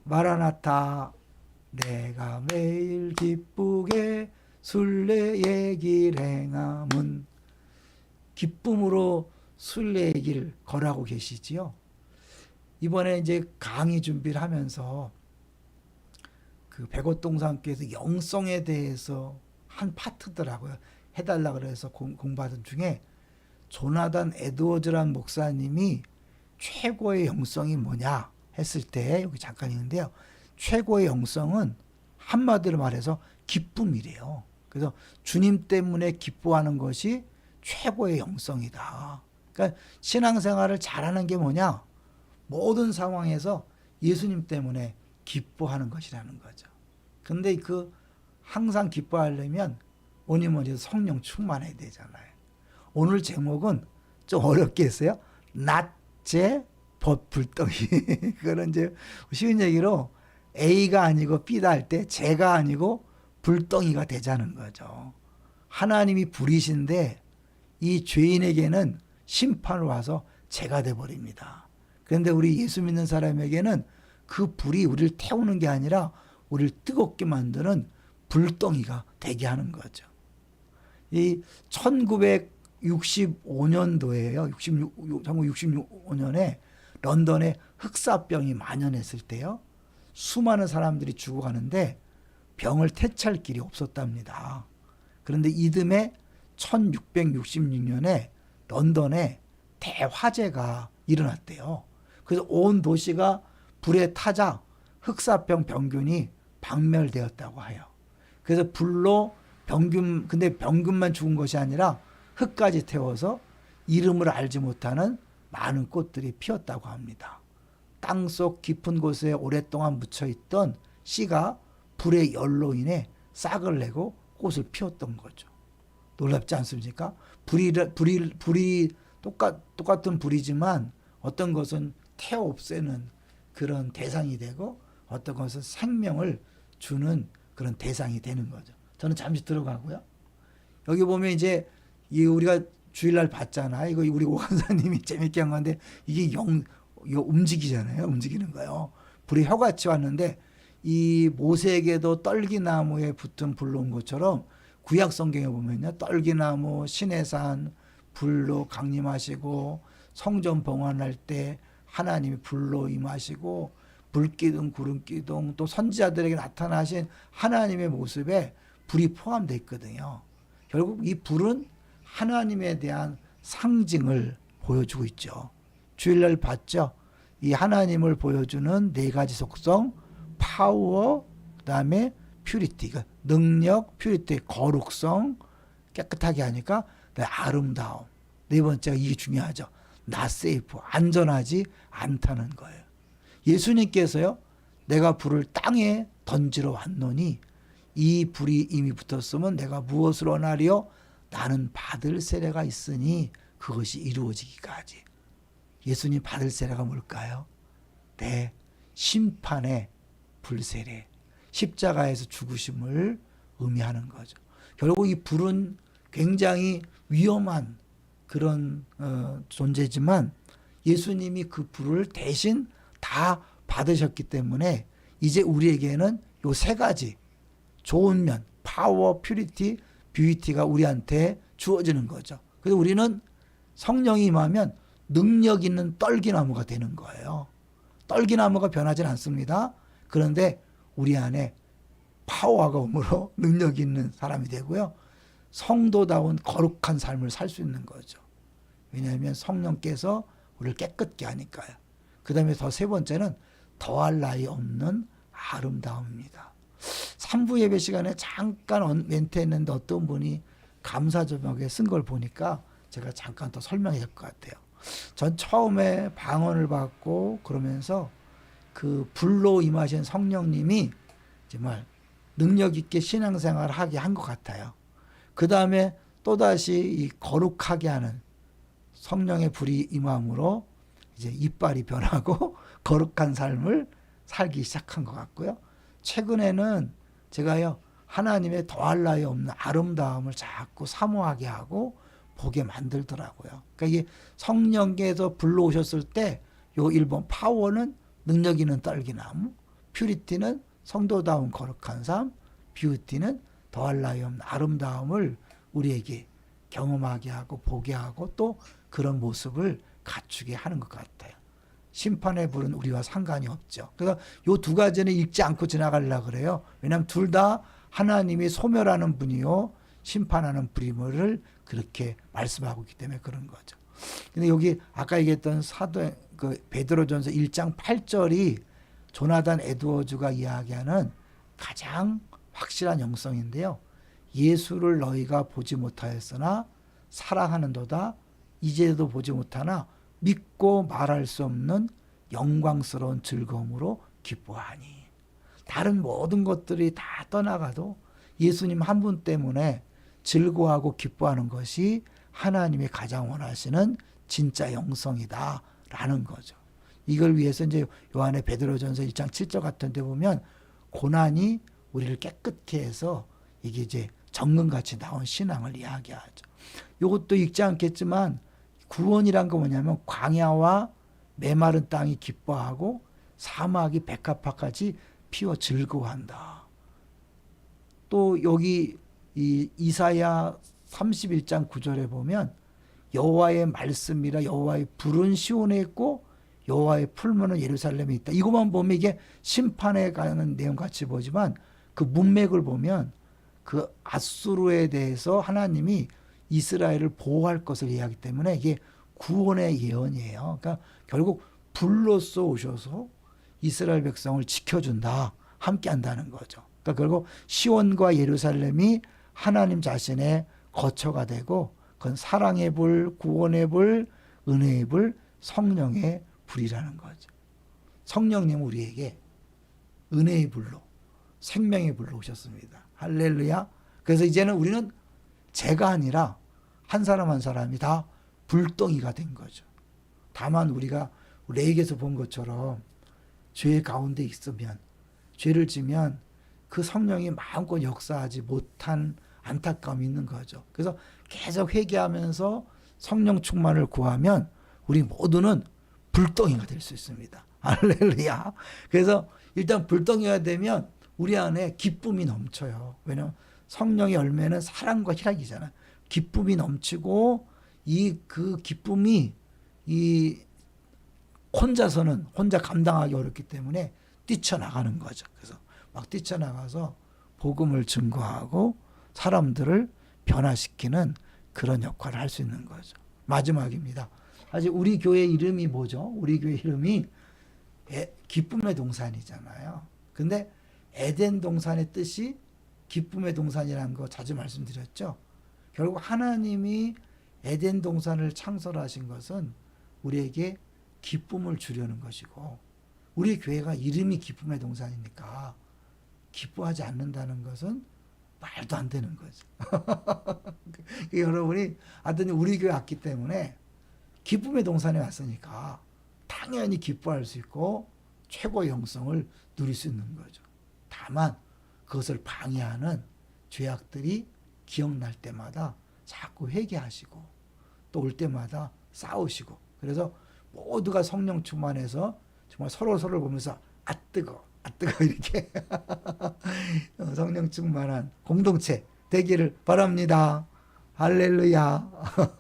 마라나타 내가 매일 기쁘게 순례의 길 행함은, 기쁨으로 순례의 길 걸어가고 계시지요. 이번에 이제 강의 준비를 하면서 그 백오동산교회에서 영성에 대해서 한 파트더라고요. 해달라 그래서 공부하던 중에 조나단 에드워즈란 목사님이 최고의 영성이 뭐냐 했을 때, 여기 잠깐 있는데요. 최고의 영성은 한마디로 말해서 기쁨이래요. 그래서 주님 때문에 기뻐하는 것이 최고의 영성이다. 그러니까 신앙생활을 잘하는 게 뭐냐? 모든 상황에서 예수님 때문에 기뻐하는 것이라는 거죠. 근데 그 항상 기뻐하려면 뭐니뭐니 성령 충만해야 되잖아요. 오늘 제목은 좀 어렵게 했어요. 낫제 벗불덩이. 그거는 이제 쉬운 얘기로 A가 아니고 B다 할 때 제가 아니고 불덩이가 되자는 거죠. 하나님이 불이신데 이 죄인에게는 심판을 와서 죄가 돼버립니다. 그런데 우리 예수 믿는 사람에게는 그 불이 우리를 태우는 게 아니라 우리를 뜨겁게 만드는 불덩이가 되게 하는 거죠. 이 1965년도에요. 1965년에 런던에 흑사병이 만연했을 때요. 수많은 사람들이 죽어가는데 병을 퇴치할 길이 없었답니다. 그런데 이듬해 1666년에 런던에 대화재가 일어났대요. 그래서 온 도시가 불에 타자 흑사병 병균이 박멸되었다고 해요. 그래서 불로 병균, 근데 병균만 죽은 것이 아니라 흙까지 태워서 이름을 알지 못하는 많은 꽃들이 피었다고 합니다. 땅속 깊은 곳에 오랫동안 묻혀있던 씨가 불의 열로 인해 싹을 내고 꽃을 피웠던 거죠. 놀랍지 않습니까? 불이 똑같은 불이지만 어떤 것은 태워 없애는 그런 대상이 되고 어떤 것은 생명을 주는 그런 대상이 되는 거죠. 저는 잠시 들어가고요. 여기 보면 이제 우리가 주일날 봤잖아요. 이거 우리 오 간사님이 재밌게 한 건데 이게 이거 움직이잖아요. 움직이는 거요. 불이 혀같이 왔는데 이 모세에게도 떨기나무에 붙은 불로 온 것처럼 구약 성경에 보면요. 떨기나무, 시내산, 불로 강림하시고 성전 봉헌할 때 하나님이 불로 임하시고 불기둥, 구름기둥 또 선지자들에게 나타나신 하나님의 모습에 불이 포함되어 있거든요. 결국 이 불은 하나님에 대한 상징을 보여주고 있죠. 주일날 봤죠. 이 하나님을 보여주는 네 가지 속성, 파워, 그 다음에 퓨리티, 그러니까 능력, 퓨리티, 거룩성, 깨끗하게 하니까 아름다움. 네 번째가 이게 중요하죠. 나세이프, 안전하지 않다는 거예요. 예수님께서요, 내가 불을 땅에 던지러 왔노니 이 불이 이미 붙었으면 내가 무엇을 원하리요? 나는 받을 세례가 있으니 그것이 이루어지기까지. 예수님 받을 세례가 뭘까요? 네, 심판의 불세례, 십자가에서 죽으심을 의미하는 거죠. 결국 이 불은 굉장히 위험한 그런 존재지만 예수님이 그 불을 대신 다 받으셨기 때문에 이제 우리에게는 요 세 가지 좋은 면, 파워, 퓨리티, 뷰티가 우리한테 주어지는 거죠. 그래서 우리는 성령이 임하면 능력 있는 떨기나무가 되는 거예요. 떨기나무가 변하진 않습니다. 그런데 우리 안에 파워가 오므로 능력 있는 사람이 되고요. 성도다운 거룩한 삶을 살 수 있는 거죠. 왜냐하면 성령께서 우리를 깨끗게 하니까요. 그 다음에 더 세 번째는 더할 나위 없는 아름다움입니다. 3부 예배 시간에 잠깐 멘트했는데 어떤 분이 감사 조명에 쓴 걸 보니까 제가 잠깐 더 설명해야 될 것 같아요. 전 처음에 방언을 받고 그러면서 그 불로 임하신 성령님이 정말 능력 있게 신앙생활을 하게 한 것 같아요. 그 다음에 또다시 이 거룩하게 하는 성령의 불이 임함으로 이제 이빨이 변하고 거룩한 삶을 살기 시작한 것 같고요. 최근에는 제가요, 하나님의 더할 나위 없는 아름다움을 자꾸 사모하게 하고 보게 만들더라고요. 그러니까 이게 성령께서 불러오셨을 때 요 1번 파워는 능력 있는 떨기나무, 퓨리티는 성도다운 거룩한 삶, 뷰티는 더할 나위 없는 아름다움을 우리에게 경험하게 하고 보게 하고 또 그런 모습을 갖추게 하는 것 같아요. 심판의 불은 우리와 상관이 없죠. 그래서 요 두 가지는 읽지 않고 지나가려고 그래요. 왜냐하면 둘 다 하나님이 소멸하는 분이요 심판하는 불임을 그렇게 말씀하고 있기 때문에 그런 거죠. 근데 여기 아까 얘기했던 사도 그 베드로전서 1장 8절이 조나단 에드워즈가 이야기하는 가장 확실한 영성인데요. 예수를 너희가 보지 못하였으나 사랑하는도다 이제도 보지 못하나 믿고 말할 수 없는 영광스러운 즐거움으로 기뻐하니. 다른 모든 것들이 다 떠나가도 예수님 한 분 때문에 즐거워하고 기뻐하는 것이 하나님이 가장 원하시는 진짜 영성이다라는 거죠. 이걸 위해서 이제 요한의 베드로전서 1장 7절 같은 데 보면 고난이 우리를 깨끗게 해서 이게 이제 정금같이 나온 신앙을 이야기하죠. 이것도 읽지 않겠지만 구원이란 거 뭐냐면 광야와 메마른 땅이 기뻐하고 사막이 백합화까지 피어 즐거워한다. 또 여기 이 이사야 31장 9절에 보면 여호와의 말씀이라 여호와의 불은 시온에 있고 여호와의 풀무는 예루살렘에 있다. 이것만 보면 이게 심판에 가는 내용 같이 보지만 그 문맥을 보면 그 아수르에 대해서 하나님이 이스라엘을 보호할 것을 이야기하기 때문에 이게 구원의 예언이에요. 그러니까 결국 불로써 오셔서 이스라엘 백성을 지켜준다. 함께 한다는 거죠. 그러니까 결국 시온과 예루살렘이 하나님 자신의 거처가 되고 그건 사랑의 불, 구원의 불, 은혜의 불, 성령의 불이라는 거죠. 성령님 우리에게 은혜의 불로 생명의 불로 오셨습니다. 할렐루야. 그래서 이제는 우리는 제가 아니라 한 사람 한 사람이 다 불덩이가 된 거죠. 다만 우리가 레이기에서 본 것처럼 죄 가운데 있으면 죄를 지면 그 성령이 마음껏 역사하지 못한 안타까움이 있는 거죠. 그래서 계속 회개하면서 성령 충만을 구하면 우리 모두는 불덩이가 될 수 있습니다. 할렐루야. 그래서 일단 불덩이가 되면 우리 안에 기쁨이 넘쳐요. 왜냐하면 성령의 열매는 사랑과 희락이잖아요. 기쁨이 넘치고 그 기쁨이 혼자 감당하기 어렵기 때문에 뛰쳐나가는 거죠. 그래서 막 뛰쳐나가서 복음을 증거하고 사람들을 변화시키는 그런 역할을 할 수 있는 거죠. 마지막입니다. 사실 우리 교회 이름이 뭐죠? 우리 교회 이름이 기쁨의 동산이잖아요. 근데 에덴 동산의 뜻이 기쁨의 동산이라는 거 자주 말씀드렸죠. 결국 하나님이 에덴 동산을 창설하신 것은 우리에게 기쁨을 주려는 것이고 우리 교회가 이름이 기쁨의 동산이니까 기뻐하지 않는다는 것은 말도 안 되는 거죠. 여러분이 하여튼 우리 교회 왔기 때문에 기쁨의 동산에 왔으니까 당연히 기뻐할 수 있고 최고의 영성을 누릴 수 있는 거죠. 다만 그것을 방해하는 죄악들이 기억날 때마다 자꾸 회개하시고 또 올 때마다 싸우시고 그래서 모두가 성령 충만해서 정말 서로를 보면서 아 뜨거 이렇게 성령 충만한 공동체 되기를 바랍니다. 할렐루야.